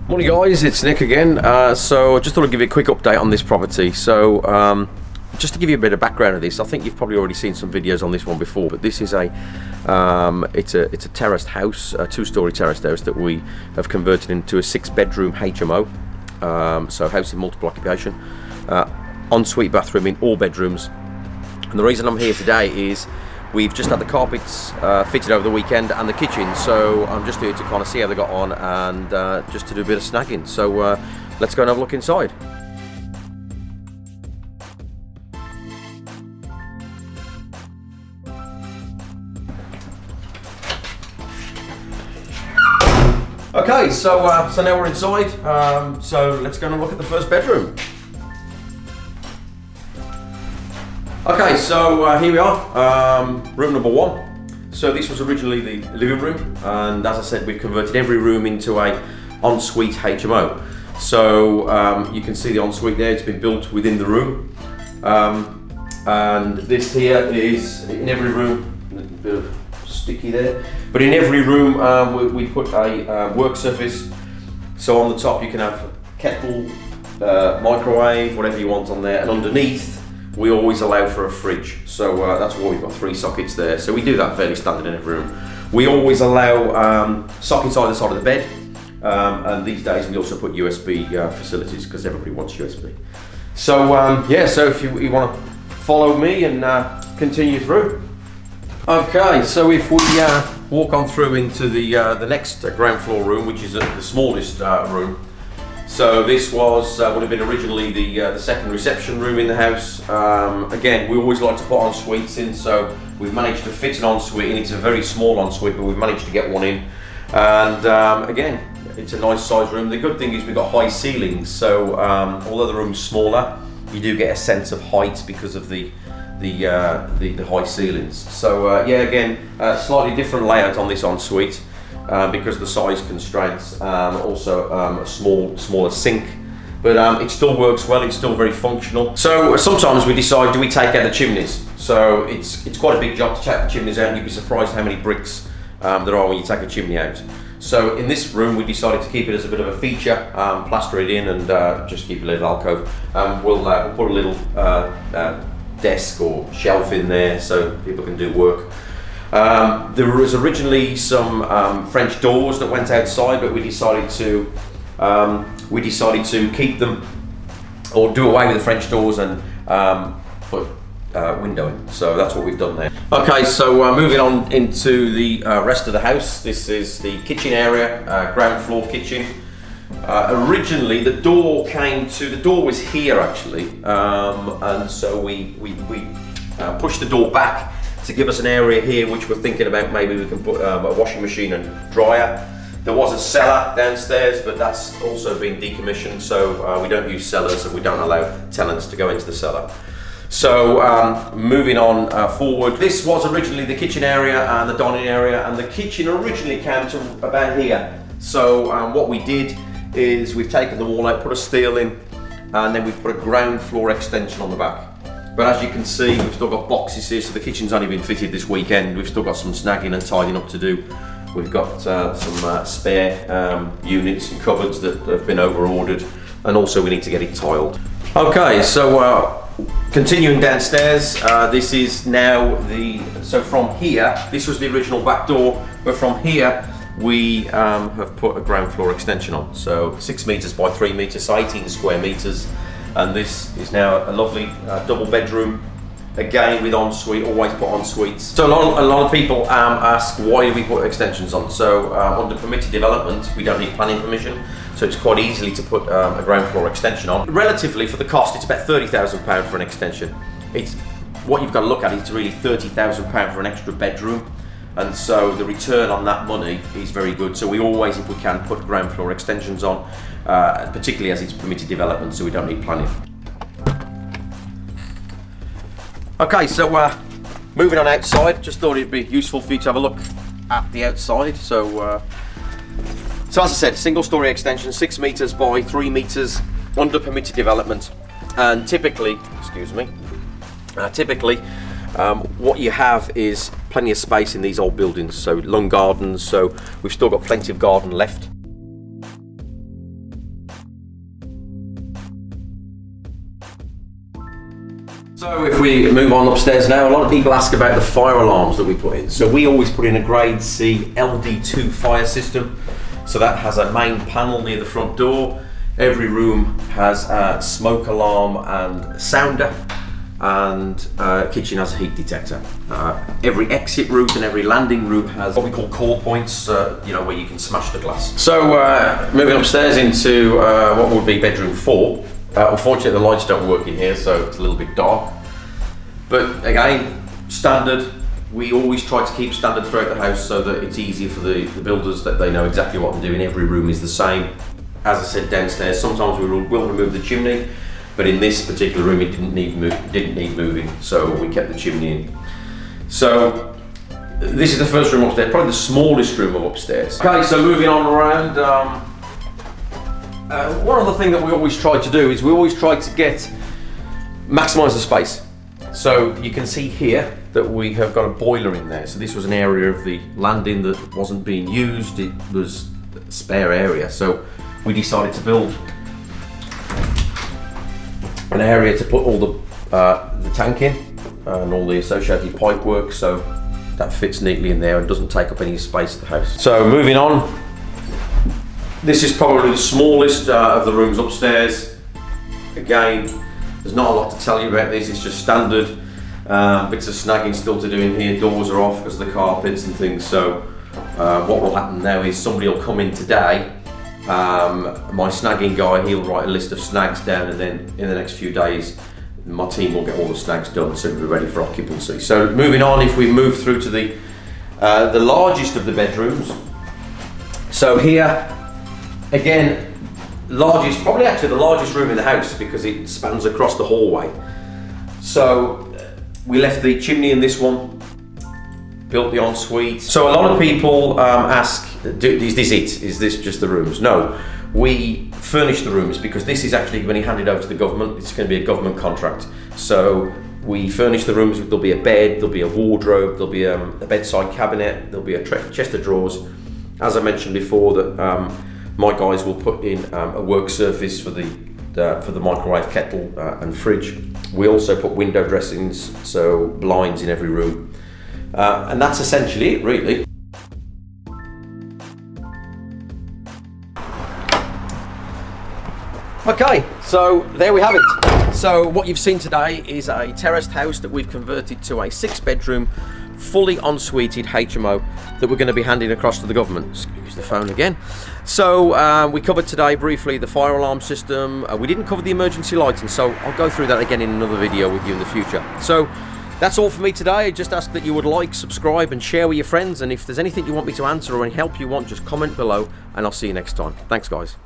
Morning guys, it's Nick again. So I just thought I'd give you a quick update on this property. So just to give you a bit of background of this, I think you've probably already seen some videos on this one before, but this is it's a terraced house, a two-story terraced house that we have converted into a 6-bedroom HMO. So house in multiple occupation, ensuite bathroom in all bedrooms. And the reason I'm here today is we've just had the carpets fitted over the weekend and the kitchen, so I'm just here to kind of see how they got on and just to do a bit of snagging. So let's go and have a look inside. Okay, so now we're inside, so let's go and look at the first bedroom. Okay, so here we are, room number 1. So this was originally the living room, and as I said, we've converted every room into a ensuite HMO. So you can see the ensuite there, it's been built within the room. And this here is in every room, a bit of sticky there, but in every room we put a work surface. So on the top you can have kettle, microwave, whatever you want on there, and underneath we always allow for a fridge, so that's why we've got 3 sockets there. So we do that fairly standard in every room. We always allow sockets either side of the bed, and these days we also put USB facilities because everybody wants USB. So yeah, so if you want to follow me and continue through. Okay, so if we walk on through into the next ground floor room, which is the smallest room. So this was would have been originally the second reception room in the house. Again, we always like to put en-suites in, so we've managed to fit an ensuite in. It's a very small ensuite, but we've managed to get one in. And again, it's a nice size room. The good thing is we've got high ceilings, so although the room's smaller, you do get a sense of height because of the high ceilings. So yeah, again, slightly different layout on this ensuite. Because of the size constraints, also a smaller sink, but it still works well, it's still very functional. So sometimes we decide, do we take out the chimneys? So it's quite a big job to take the chimneys out, and you'd be surprised how many bricks there are when you take a chimney out. So in this room we decided to keep it as a bit of a feature, plaster it in and just keep a little alcove. We'll put a little desk or shelf in there so people can do work. There was originally some French doors that went outside, but we decided to keep them, or do away with the French doors and put window in. So that's what we've done there. Okay, so moving on into the rest of the house. This is the kitchen area, ground floor kitchen. Originally the door was here actually, and so we pushed the door back to give us an area here, which we're thinking about maybe we can put a washing machine and dryer. There was a cellar downstairs, but that's also been decommissioned, so we don't use cellars and we don't allow tenants to go into the cellar. So moving on forward, this was originally the kitchen area and the dining area, and the kitchen originally came to about here. So what we did is we've taken the wall out, put a steel in, and then we've put a ground floor extension on the back. But as you can see, we've still got boxes here, so the kitchen's only been fitted this weekend. We've still got some snagging and tidying up to do. We've got some spare units and cupboards that have been over-ordered, and also we need to get it tiled. Okay, so continuing downstairs, this is now so from here, this was the original back door, but from here, we have put a ground floor extension on. So 6 meters by 3 meters, so 18 square meters. And this is now a lovely double bedroom, again with ensuite, always put ensuites. So a lot of people ask, why do we put extensions on? So under permitted development, we don't need planning permission, so it's quite easily to put a ground floor extension on. Relatively, for the cost, it's about £30,000 for an extension. What you've got to look at is really £30,000 for an extra bedroom. And so the return on that money is very good. So we always, if we can, put ground floor extensions on, particularly as it's permitted development, so we don't need planning. Okay, so moving on outside, just thought it'd be useful for you to have a look at the outside. So as I said, single story extension, 6 meters by 3 meters, under permitted development, and typically, what you have is plenty of space in these old buildings, so long gardens, so we've still got plenty of garden left. So if we move on upstairs now, a lot of people ask about the fire alarms that we put in. So we always put in a grade C LD2 fire system. So that has a main panel near the front door. Every room has a smoke alarm and sounder, and kitchen has a heat detector. Every exit route and every landing route has what we call call points, you know, where you can smash the glass. So moving upstairs into what would be bedroom 4. Unfortunately, the lights don't work in here, so it's a little bit dark. But again, standard. We always try to keep standard throughout the house so that it's easier for the builders, that they know exactly what they're doing. Every room is the same. As I said, downstairs, sometimes we will remove the chimney, but in this particular room, it didn't need moving, so we kept the chimney in. So this is the first room upstairs, probably the smallest room of upstairs. Okay, so moving on around. One other thing that we always try to do is we always try to maximise the space. So you can see here that we have got a boiler in there. So this was an area of the landing that wasn't being used. It was a spare area. So we decided to build an area to put all the tank in and all the associated pipe work. So that fits neatly in there and doesn't take up any space at the house. So moving on. This is probably the smallest of the rooms upstairs. Again, there's not a lot to tell you about this, it's just standard. Bits of snagging still to do in here, doors are off because of the carpets and things. So what will happen now is somebody will come in today, my snagging guy, he'll write a list of snags down, and then in the next few days my team will get all the snags done so we'll be ready for occupancy. So moving on, if we move through to the largest of the bedrooms. So here, again, probably actually the largest room in the house because it spans across the hallway. So we left the chimney in this one, built the ensuite. So a lot of people ask, is this it? Is this just the rooms? No, we furnish the rooms because this is actually going to be handed over to the government. It's going to be a government contract. So we furnish the rooms. There'll be a bed, there'll be a wardrobe, there'll be a bedside cabinet, there'll be a chest of drawers. As I mentioned before, that my guys will put in a work surface for the microwave, kettle and fridge. We also put window dressings, so blinds in every room. And that's essentially it, really. Okay, so there we have it. So what you've seen today is a terraced house that we've converted to a 6-bedroom, fully ensuited HMO that we're going to be handing across to the government. Excuse the phone again. So we covered today briefly the fire alarm system. We didn't cover the emergency lighting, so I'll go through that again in another video with you in the future. So that's all for me today. I just ask that you would like, subscribe and share with your friends, and if there's anything you want me to answer or any help you want, just comment below and I'll see you next time. Thanks guys.